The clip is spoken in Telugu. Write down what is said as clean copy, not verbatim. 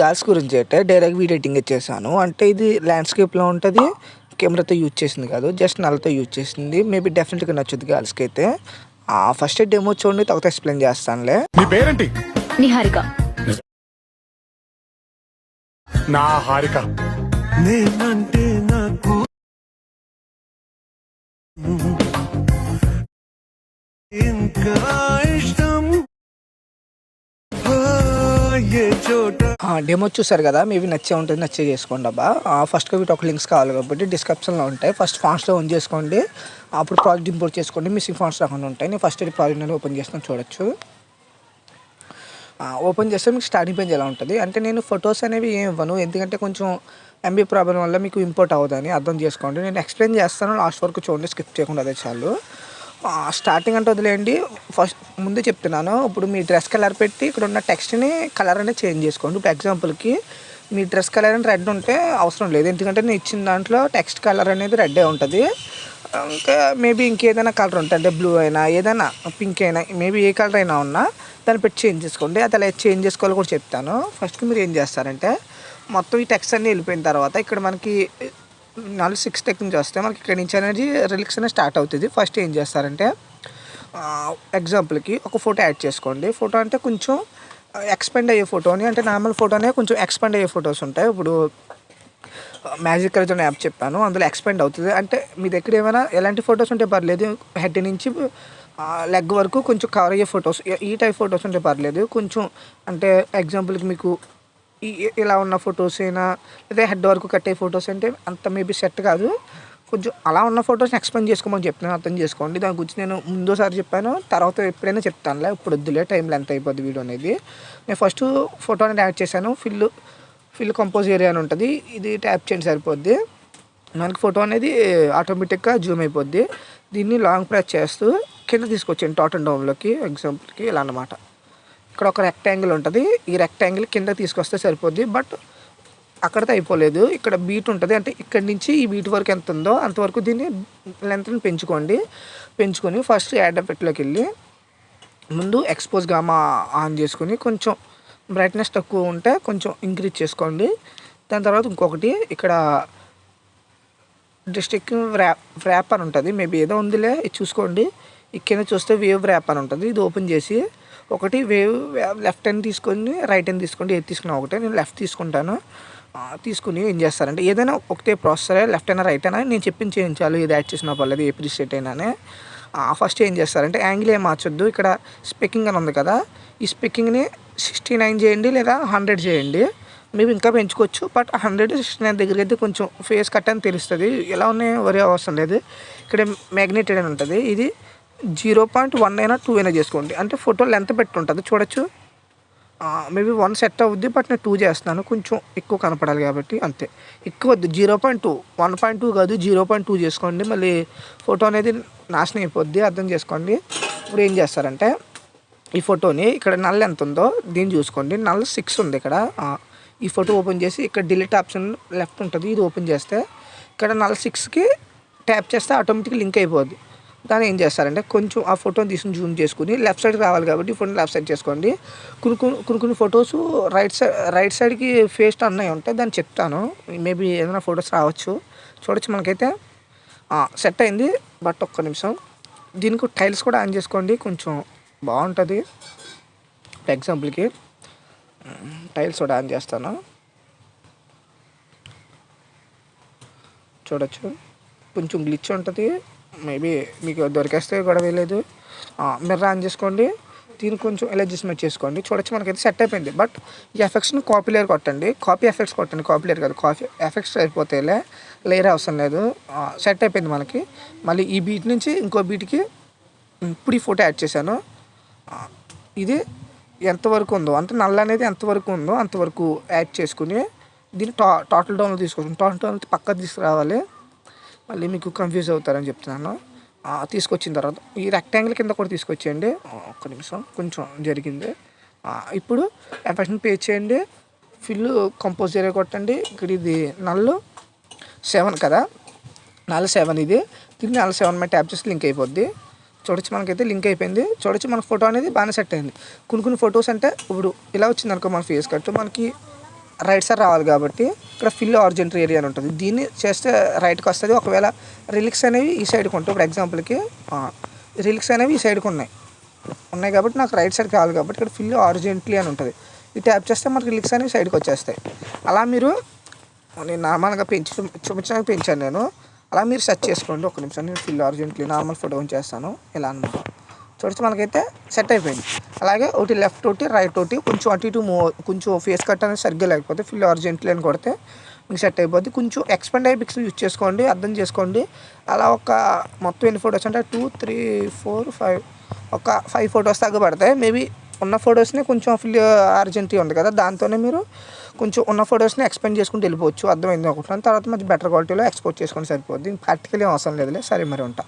గాల్స్ గురించి అయితే డైరెక్ట్ వీడియో ఎడిటింగ్ ఇచ్చేసాను. అంటే ఇది ల్యాండ్‌స్కేప్‌లో ఉంటది. కెమెరాతో యూజ్ చేసింది కాదు. జస్ట్ నల్లతో యూజ్ చేసింది. మేబీ డెఫినిట్‌గా నచ్చుద్ది గర్ల్స్‌కైతే. ఫస్ట్ డెమో చూడండి, తర్వాత ఎక్స్‌ప్లెయిన్ చేస్తానులే. నీ పేరేంటి? నిహారిక. నా హారిక. నేనంటే నాకు ఇంకా ఇష్టం ఏ చోట. డెమో చూసారు కదా, మేబీ నచ్చే ఉంటుంది, నచ్చే చేసుకోండి అబ్బా. ఫస్ట్గా వీటి ఒక లింక్స్ కావాలి కాబట్టి డిస్క్రిప్షన్లో ఉంటాయి. ఫస్ట్ ఫాంట్స్లో ఆన్ చేసుకోండి, అప్పుడు ప్రాజెక్ట్ ఇంపోర్ట్ చేసుకోండి. మిస్సింగ్ ఫాంట్స్ రాకుండా ఉంటాయి. నేను ఫస్ట్ ప్రాజెక్ట్ నేను ఓపెన్ చేస్తాను, చూడొచ్చు. ఓపెన్ చేస్తే మీకు స్టార్టింగ్ పేజ్ ఎలా ఉంటుంది అంటే నేను ఫొటోస్ అనేవి ఏమి ఇవ్వను, ఎందుకంటే కొంచెం ఎంబీ ప్రాబ్లం వల్ల మీకు ఇంపోర్ట్ అవ్వదని అర్థం చేసుకోండి. నేను ఎక్స్ప్లెయిన్ చేస్తాను, లాస్ట్ వరకు చూడండి, స్కిప్ చేయకుండా, అదే చాలు. స్టార్టింగ్ అంటే వదిలేయండి. ఫస్ట్ ముందు చెప్తున్నాను, ఇప్పుడు మీ డ్రెస్ కలర్ పెట్టి ఇక్కడ ఉన్న టెక్స్ట్ని కలర్ అనేది చేంజ్ చేసుకోండి. ఇప్పుడు ఎగ్జాంపుల్కి మీ డ్రెస్ కలర్ అని రెడ్ ఉంటే అవసరం లేదు, ఎందుకంటే నేను ఇచ్చిన దాంట్లో టెక్స్ట్ కలర్ అనేది రెడ్డే ఉంటుంది. ఇంకా మేబీ ఇంకేదైనా కలర్ ఉంటుంది, అంటే బ్లూ అయినా ఏదైనా పింక్ అయినా మేబీ ఏ కలర్ అయినా ఉన్నా దాన్ని పెట్టి చేంజ్ చేసుకోండి. అది అలా చేంజ్ చేసుకోవాలో కూడా చెప్తాను. ఫస్ట్ మీరు ఏం చేస్తారంటే మొత్తం ఈ టెక్స్ట్ అన్నీ వెళ్ళిపోయిన తర్వాత ఇక్కడ మనకి 6 టెక్ నుంచి వస్తే మనకి ఇక్కడ నుంచి అనేది రిలిక్స్ అనేది స్టార్ట్ అవుతుంది. ఫస్ట్ ఏం చేస్తారంటే ఎగ్జాంపుల్కి ఒక ఫోటో యాడ్ చేసుకోండి. ఫోటో అంటే కొంచెం ఎక్స్పెండ్ అయ్యే ఫోటోని, అంటే నార్మల్ ఫోటోనే కొంచెం ఎక్స్పెండ్ అయ్యే ఫొటోస్ ఉంటాయి. ఇప్పుడు మ్యాజిక్ కలర్ యాప్ చెప్పాను, అందులో ఎక్స్పెండ్ అవుతుంది. అంటే మీ దగ్గర ఏమైనా ఎలాంటి ఫొటోస్ ఉంటే పర్లేదు, హెడ్ నుంచి లెగ్ వరకు కొంచెం కవర్ అయ్యే ఫొటోస్, ఈ టైప్ ఫొటోస్ ఉంటే పర్లేదు. కొంచెం అంటే ఎగ్జాంపుల్కి మీకు ఇలా ఉన్న ఫొటోస్ అయినా లేదా హెడ్ వరకు కట్టే ఫొటోస్ అంటే అంత మేబీ సెట్ కాదు. కొంచెం అలా ఉన్న ఫొటోస్ని ఎక్స్పెండ్ చేసుకోమని చెప్తున్నాను, అర్థం చేసుకోండి. దాని గురించి నేను ముందోసారి చెప్పాను, తర్వాత ఎప్పుడైనా చెప్తానులే, ఇప్పుడు వద్దులే, టైం లెంత్ అయిపోద్ది వీడియో అనేది. నేను ఫస్ట్ ఫోటో అనేది యాడ్ చేశాను. ఫిల్ కంపోజ్ ఏరియా అని ఉంటుంది, ఇది ట్యాప్ చేయండి సరిపోద్ది. మనకి ఫోటో అనేది ఆటోమేటిక్గా జూమ్ అయిపోద్ది. దీన్ని లాంగ్ ప్రెస్ చేస్తూ కింద తీసుకొచ్చాను టాప్ అండ్ డౌన్లోకి. ఎగ్జాంపుల్కి ఇలా అన్నమాట. ఇక్కడ ఒక రెక్టాంగిల్ ఉంటుంది, ఈ రెక్టాంగిల్ కింద తీసుకొస్తే సరిపోద్ది. బట్ అక్కడితో అయిపోలేదు, ఇక్కడ బీట్ ఉంటుంది, అంటే ఇక్కడి నుంచి ఈ బీట్ వరకు ఎంత ఉందో అంతవరకు దీన్ని లెంత్ని పెంచుకొని ఫస్ట్ యాడ్ ఎఫెక్ట్లోకి వెళ్ళి ముందు ఎక్స్పోజ్ గామా ఆన్ చేసుకుని కొంచెం బ్రైట్నెస్ తక్కువ ఉంటే కొంచెం ఇంక్రీజ్ చేసుకోండి. దాని తర్వాత ఇంకొకటి ఇక్కడ డిస్ట్రిక్ట్ ర్యాప్ అని ఉంటుంది, మేబీ ఏదో ఉందిలే, ఇది చూసుకోండి. కింద చూస్తే వేవ్ ర్యాప్ అని ఉంటుంది, ఇది ఓపెన్ చేసి ఒకటి వేవ్ లెఫ్ట్ హ్యాండ్ తీసుకొని రైట్ హ్యాండ్ తీసుకోండి, ఏది తీసుకున్నా ఒకటే. నేను లెఫ్ట్ తీసుకుంటాను. తీసుకుని ఏం చేస్తారంటే ఏదైనా ఒకటే ప్రాసెసరే, లెఫ్ట్ అయినా రైట్ అయినా నేను చెప్పింది చేయించాలి, ఇది యాడ్ చేసిన పర్లేదు, ఏ ప్రీసెట్ అయినానే. ఫస్ట్ ఏం చేస్తారంటే యాంగిల్ ఏం మార్చొద్దు, ఇక్కడ స్పెక్కింగ్ అని ఉంది కదా, ఈ స్పెక్కింగ్ని 69 చేయండి లేదా 100 చేయండి. మేము ఇంకా పెంచుకోవచ్చు, బట్ 169 దగ్గరికి అయితే కొంచెం ఫేస్ కట్ అని తెలుస్తుంది. ఎలా ఉన్నాయో వరే అవసరం లేదు. ఇక్కడ మ్యాగ్నెటెడ్ అని ఉంటుంది, ఇది 0.1 అయినా 2 అయినా చేసుకోండి, అంటే ఫోటో లెంత్ పెట్టి ఉంటుంది, చూడొచ్చు. మేబీ 1 సెట్ అవుద్ది, బట్ నేను 2 చేస్తున్నాను, కొంచెం ఎక్కువ కనపడాలి కాబట్టి అంతే. ఎక్కువ వద్దు, 0.2, 1.2 కాదు, 0.2 చేసుకోండి. మళ్ళీ ఫోటో అనేది నాశనం అయిపోద్ది, అర్థం చేసుకోండి. ఇప్పుడు ఏం చేస్తారంటే ఈ ఫోటోని ఇక్కడ నల్ ఎంత ఉందో దీన్ని చూసుకోండి. నల్ 6 ఉంది ఇక్కడ. ఈ ఫోటో ఓపెన్ చేసి ఇక్కడ డిలీట్ ఆప్షన్ లెఫ్ట్ ఉంటుంది, ఇది ఓపెన్ చేస్తే ఇక్కడ నల్ 6కి ట్యాప్ చేస్తే ఆటోమేటిక్గా లింక్ అయిపోద్ది. దాన్ని ఏం చేస్తారంటే కొంచెం ఆ ఫోటోని తీసుకుని జూమ్ చేసుకుని లెఫ్ట్ సైడ్కి రావాలి కాబట్టి ఫోటో లెఫ్ట్ సైడ్ చేసుకోండి. కొన్ని ఫొటోస్ రైట్ సైడ్కి ఫేస్ అన్నవి ఉంటాయి, దాన్ని చెప్తాను, మేబీ ఏదైనా ఫొటోస్ రావచ్చు, చూడొచ్చు. మనకైతే సెట్ అయింది, బట్ ఒక్క నిమిషం, దీనికి టైల్స్ కూడా ఆన్ చేసుకోండి, కొంచెం బాగుంటుంది. ఎగ్జాంపుల్కి టైల్స్ కూడా ఆన్ చేస్తాను, చూడొచ్చు. కొంచెం గ్లిచ్ ఉంటుంది, మేబీ మీకు దొరికేస్తే గొడవ లేదు. మిర్రర్ ఆన్ చేసుకోండి, దీన్ని కొంచెం అడ్జస్ట్మెంట్ చేసుకోండి, చూడొచ్చు. మనకైతే సెట్ అయిపోయింది. బట్ ఈ ఎఫెక్ట్స్ని కాపీ లేయర్ కొట్టండి, కాపీ ఎఫెక్ట్స్ కొట్టండి, కాపీ లేయర్ కాదు, కాపీ ఎఫెక్ట్స్ అయిపోతాయిలే, లేయర్ అవసరం లేదు. సెట్ అయిపోయింది మనకి. మళ్ళీ ఈ బీట్ నుంచి ఇంకో బీట్కి ఇప్పుడు ఈ ఫోటో యాడ్ చేశాను. ఇది ఎంతవరకు ఉందో, అంటే నల్ల అనేది ఎంతవరకు ఉందో అంతవరకు యాడ్ చేసుకుని దీన్ని టోటల్ డౌన్లో తీసుకొచ్చాను. టోటల్ డౌన్ పక్కకు తీసుకురావాలి, మళ్ళీ మీకు కన్ఫ్యూజ్ అవుతారని చెప్తున్నాను. తీసుకొచ్చిన తర్వాత ఈ రెక్టాంగిల్ కింద కూడా తీసుకొచ్చేయండి. ఒక్క నిమిషం, కొంచెం జరిగింది. ఇప్పుడు ఎఫెక్ట్ని పే చేయండి, ఫిల్ కంపోజ్ ఏరియా కొట్టండి. ఇక్కడ ఇది నల్లు 7 కదా, నల్ 7 ఇది. దీన్ని నల్ 7 మీద ట్యాప్ చేసి లింక్ అయిపోద్ది, చూడొచ్చు. మనకైతే లింక్ అయిపోయింది, చూడొచ్చు. మన ఫోటో అనేది బాగానే సెట్ అయింది. కొన్ని ఫొటోస్ అంటే ఇప్పుడు ఇలా వచ్చింది అనుకో, మన ఫేస్ కట్ మనకి రైట్ సైడ్ రావాలి కాబట్టి ఇక్కడ ఫిల్ ఆర్జెంటరీ ఏరియా అని ఉంటుంది. దీన్ని చేస్తే రైట్కి వస్తుంది. ఒకవేళ రిలిక్స్ అనేవి ఈ సైడ్కి ఉంటాయి. ఇప్పుడు ఎగ్జాంపుల్కి రిలిక్స్ అనేవి ఈ సైడ్కి ఉన్నాయి కాబట్టి నాకు రైట్ సైడ్ కావాలి కాబట్టి ఇక్కడ ఫిల్ ఆర్జెంట్లీ అని ఉంటుంది. ఇది ట్యాప్ చేస్తే మనకి రిలిక్స్ అనేవి సైడ్కి వచ్చేస్తాయి. అలా మీరు నేను నార్మల్గా చూపించడానికి పెంచాను నేను. అలా మీరు సెర్చ్ చేసుకోండి. ఒక నిమిషం నేను ఫిల్ ఆర్జెంట్లీ నార్మల్ ఫోటో చేస్తాను. ఇలా అనమాట. చూడొచ్చు మనకైతే సెట్ అయిపోయింది. అలాగే ఒకటి లెఫ్ట్ ఒకటి రైట్ ఒకటి కొంచెం అటు ఇటు కొంచెం ఫేస్ కట్ అనేది సరిగ్గా లేకపోతే ఫిల్ ఆర్జెంట్లీ అని కొడితే మీకు సెట్ అయిపోద్ది. కొంచెం ఎక్స్పెండ్ అయ్యే పిక్స్ యూజ్ చేసుకోండి, అర్థం చేసుకోండి. అలా ఒక మొత్తం ఎన్ని ఫొటోస్ అంటే 2, 3, 4, 5 ఒక 5 ఫొటోస్ దాకా పడతాయి. మేబీ ఉన్న ఫొటోస్ని కొంచెం ఫిల్ ఆర్జెంటరీ ఉంది కదా, దాంతోనే మీరు కొంచెం ఉన్న ఫొటోస్ని ఎక్స్పెండ్ చేసుకుంటూ వెళ్ళిపోవచ్చు. అర్థమైంది అనుకుంటున్నాను. తర్వాత మంచి బెటర్ క్వాలిటీలో ఎక్స్పోర్ట్ చేసుకొని సరిపోద్ది. ప్రాక్టికల్ అవసరం లేదులే. సరే మరి ఉంటా.